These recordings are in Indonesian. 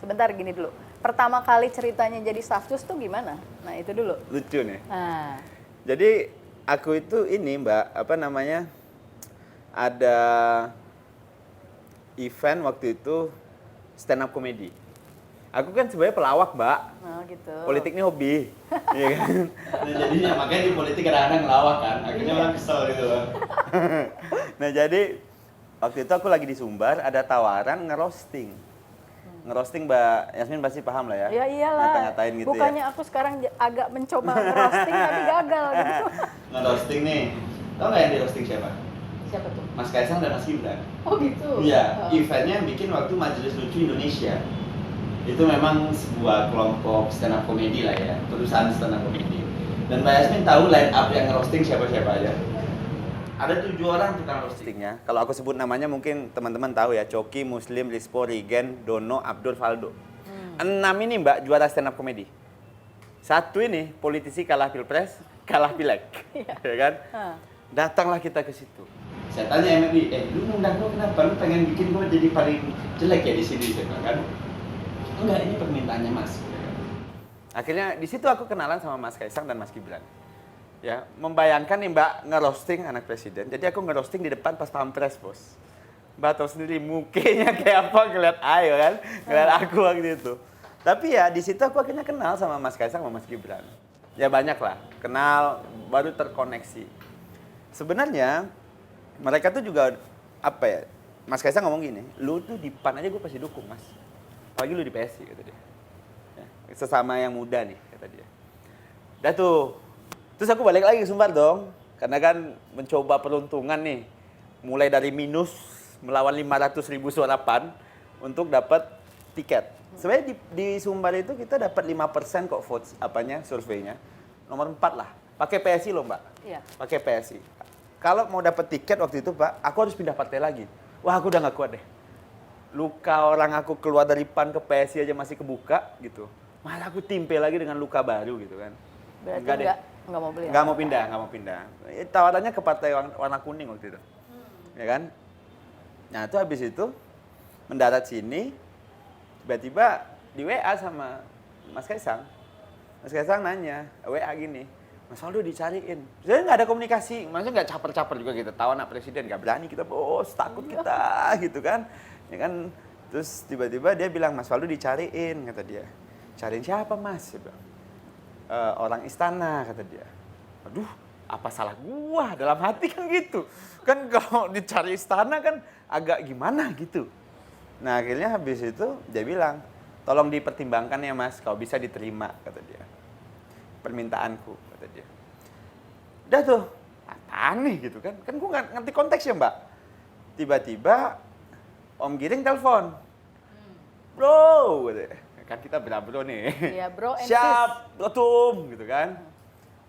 sebentar gini dulu. Pertama kali ceritanya jadi stafsus tuh gimana? Nah itu dulu. Lucu nih. Nah, Jadi aku itu ini Mbak, apa namanya, ada event waktu itu stand up comedy. Aku kan sebenarnya pelawak Mbak, oh gitu. politik ini hobi, iya kan? Nah, jadinya makanya di politik kadang-kadang ngelawak kan, akhirnya orang kesel gitu loh. Nah jadi waktu itu aku lagi di Sumbar, ada tawaran ngerosting. Ngerosting Mbak Yasmin pasti paham lah ya. Ya iyalah. Ngata-ngatain gitu Bukannya ya. aku sekarang agak mencoba roasting tapi gagal gitu. Nge-roasting nih, tau nggak yang di-roasting siapa? Siapa tuh? Mas Kaisang dan Mas Gibran. Oh gitu. Iya, Oh. eventnya bikin waktu Majelis Lucu Indonesia. Itu memang sebuah kelompok stand up comedy lah ya, perusahaan stand up comedy. Dan Mbak Yasmin tahu line up yang nge-roasting siapa-siapa aja? Ada 7 orang tukang roasting. Roastingnya, kalau aku sebut namanya mungkin teman-teman tahu ya, Coki, Muslim, Rispo, Rigen, Dono, Abdul, Faldo. 6 ini Mbak juara stand up comedy. Satu ini politisi kalah pilpres, kalah pileg, ya kan? Hah. Datanglah kita ke situ. Saya tanya MLB, lu ngundang gue kenapa? Lu pengen bikin gue jadi paling jelek ya di sini? Saya bilang kan, enggak, ini permintaannya Mas. Akhirnya di situ aku kenalan sama Mas Kaisang dan Mas Gibran. Ya, membayangkan nih Mbak ngerosting anak presiden. Jadi aku ngerosting di depan pas pampres, Bos. Mbak tahu sendiri mukanya kayak apa ngeliat ayo kan, ngeliat aku waktu itu. Tapi ya di situ aku akhirnya kenal sama Mas Kaisang sama Mas Gibran. Ya banyak lah, kenal baru terkoneksi. Sebenarnya mereka tuh juga apa ya? Mas Kaisang ngomong gini, lu tuh di PAN aja gue pasti dukung, Mas. Apalagi lu di PSI kata dia. Ya, sesama yang muda nih kata dia. Udah tuh. Terus aku balik lagi ke Sumbar dong, karena kan mencoba peruntungan nih, mulai dari minus melawan 500.000 suara PAN untuk dapat tiket. Sebenarnya di Sumbar itu kita dapat 5% kok votes apanya surveinya, nomor 4 lah. Pakai PSI loh Mbak, Iya. pakai PSI. Kalau mau dapat tiket waktu itu Pak, aku harus pindah partai lagi. Wah aku udah nggak kuat deh. Luka orang aku keluar dari PAN ke PSI aja masih kebuka gitu. Malah aku timpe lagi dengan luka baru gitu kan. Berarti Enggak deh. nggak mau beli. Nggak mau pindah. Tawarannya ke partai warna kuning waktu itu. Ya kan? Nah, itu habis itu mendarat sini, tiba-tiba di WA sama Mas Kaisang. Mas Kaisang nanya, WA gini, Mas Waldo dicariin. Saya nggak ada komunikasi, maksudnya nggak caper-caper juga kita. Tahu anak presiden, nggak berani kita, bos, takut kita, gitu kan. Ya kan? Terus tiba-tiba dia bilang, Mas Waldo dicariin, kata dia. Cariin siapa, Mas? Dia bilang. Orang istana kata dia. Aduh, apa salah gua dalam hati kan gitu. Kan kalau dicari istana kan agak gimana gitu. Nah, akhirnya habis itu dia bilang, "Tolong dipertimbangkan ya, Mas, kalau bisa diterima," kata dia. Permintaanku kata dia. Udah tuh, apaan nih gitu kan? Kan gua nggak ngerti konteksnya, Mbak. Tiba-tiba Om Giring telepon. Bro, katanya. Kan kita bro nih. Iya, bro and Siap, Ketum, gitu kan.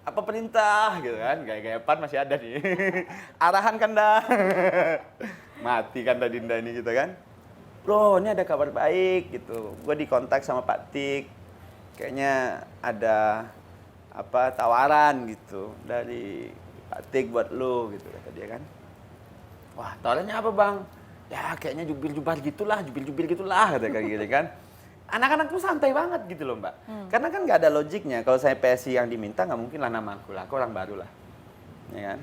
Apa perintah, gitu kan. Gaya-gaya PAN masih ada nih. Arahan kan dah. Mati kan dah Dinda ini gitu kan. Bro, ini ada kabar baik gitu. Gue dikontak sama Pak Tik. Kayaknya ada apa tawaran gitu dari Pak Tik buat lu gitu kata dia kan. Wah, tawarannya apa bang? Ya kayaknya jubil-jubil gitulah kata kayak gitu kan. Anak-anak tuh santai banget gitu loh mbak. Karena kan nggak ada logiknya. Kalau saya PSI yang diminta nggak mungkin lah nama aku lah. Aku orang baru lah. Ya kan?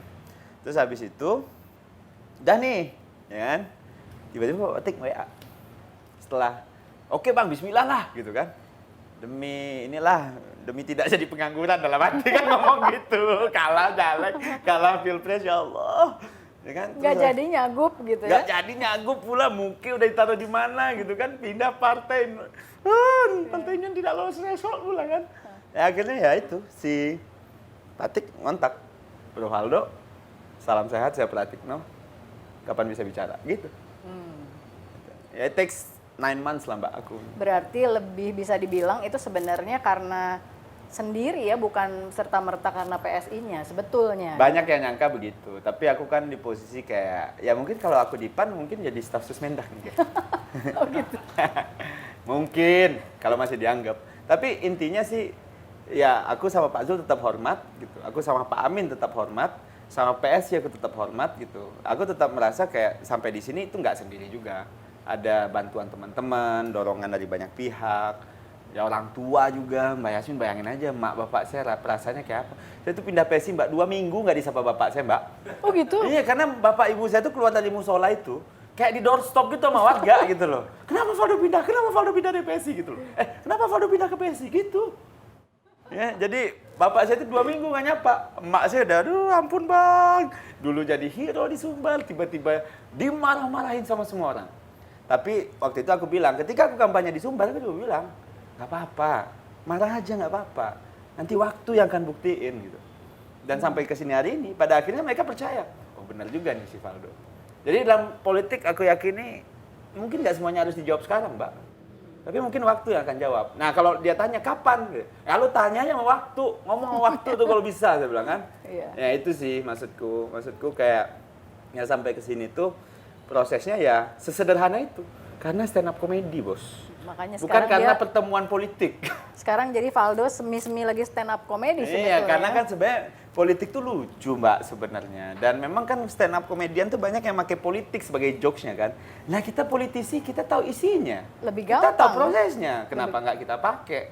Terus habis itu, udah nih. Ya kan? Tiba-tiba Pak Tik WA. Setelah, oke bang bismillah lah gitu kan. Demi tidak jadi pengangguran dalam hati kan ngomong gitu. Kalah caleg, kalah pilpres ya Allah. Ya kan? Nggak jadi nyagup gitu ya? Nggak jadi nyagup pula, mungkin udah ditaruh di mana gitu kan, pindah partai. Partainya tidak lolos threshold pula kan. Ya akhirnya ya itu, si Patik ngontak, Bro Faldo, salam sehat, saya Pratikno, kapan bisa bicara, gitu. Ya it takes 9 months lah mbak aku. Berarti lebih bisa dibilang itu sebenarnya karena sendiri ya, bukan serta-merta karena PSI-nya sebetulnya. Banyak yang nyangka begitu, tapi aku kan di posisi kayak, ya mungkin kalau aku di PAN mungkin jadi staf susmendak nih. Oh gitu. Mungkin, kalau masih dianggap. Tapi intinya sih, ya aku sama Pak Zul tetap hormat gitu. Aku sama Pak Amin tetap hormat, sama PSI aku tetap hormat gitu. Aku tetap merasa kayak sampai di sini itu nggak sendiri juga. ada bantuan teman-teman, dorongan dari banyak pihak, ya orang tua juga. Mbak Yasmin bayangin aja, mak bapak saya perasaannya kayak apa. Saya tuh pindah PSI Mbak, 2 minggu nggak disapa bapak saya Mbak. Oh gitu? Iya, karena bapak ibu saya tuh keluar dari musola itu, kayak di doorstop gitu sama warga gitu loh. Kenapa Valdo pindah? Kenapa Valdo pindah dari PSI gitu loh. Kenapa Valdo pindah ke PSI gitu. Ya, jadi bapak saya itu 2 minggu nggak nyapa. Emak saya udah, aduh ampun bang. Dulu jadi hero di Sumbar, tiba-tiba dimarah-marahin sama semua orang. Tapi waktu itu aku bilang, ketika aku kampanye di Sumbar, aku juga bilang, nggak apa-apa, marah aja nggak apa-apa. Nanti waktu yang akan buktiin gitu. Dan sampai ke sini hari ini, pada akhirnya mereka percaya, oh benar juga nih si Valdo. Jadi dalam politik aku yakini, mungkin nggak semuanya harus dijawab sekarang, Mbak. Tapi mungkin waktu yang akan jawab. Nah kalau dia tanya kapan, ya lu tanyanya sama waktu, ngomong waktu tuh kalau bisa, saya bilang kan. Iya. Ya itu sih maksudku kayak ya sampai ke sini tuh prosesnya ya sesederhana itu. Karena stand up comedy, Bos. Makanya Bukan sekarang karena dia, pertemuan politik. sekarang jadi Valdo semi-semi lagi stand up comedy sebetulnya. Iya, karena kan sebenarnya politik tuh lucu, Mbak, sebenarnya. Dan memang kan stand up komedian tuh banyak yang pakai politik sebagai jokes-nya kan. Nah, kita politisi, kita tahu isinya. Lebih Kita tahu gampang. prosesnya. Kenapa nggak kita pakai?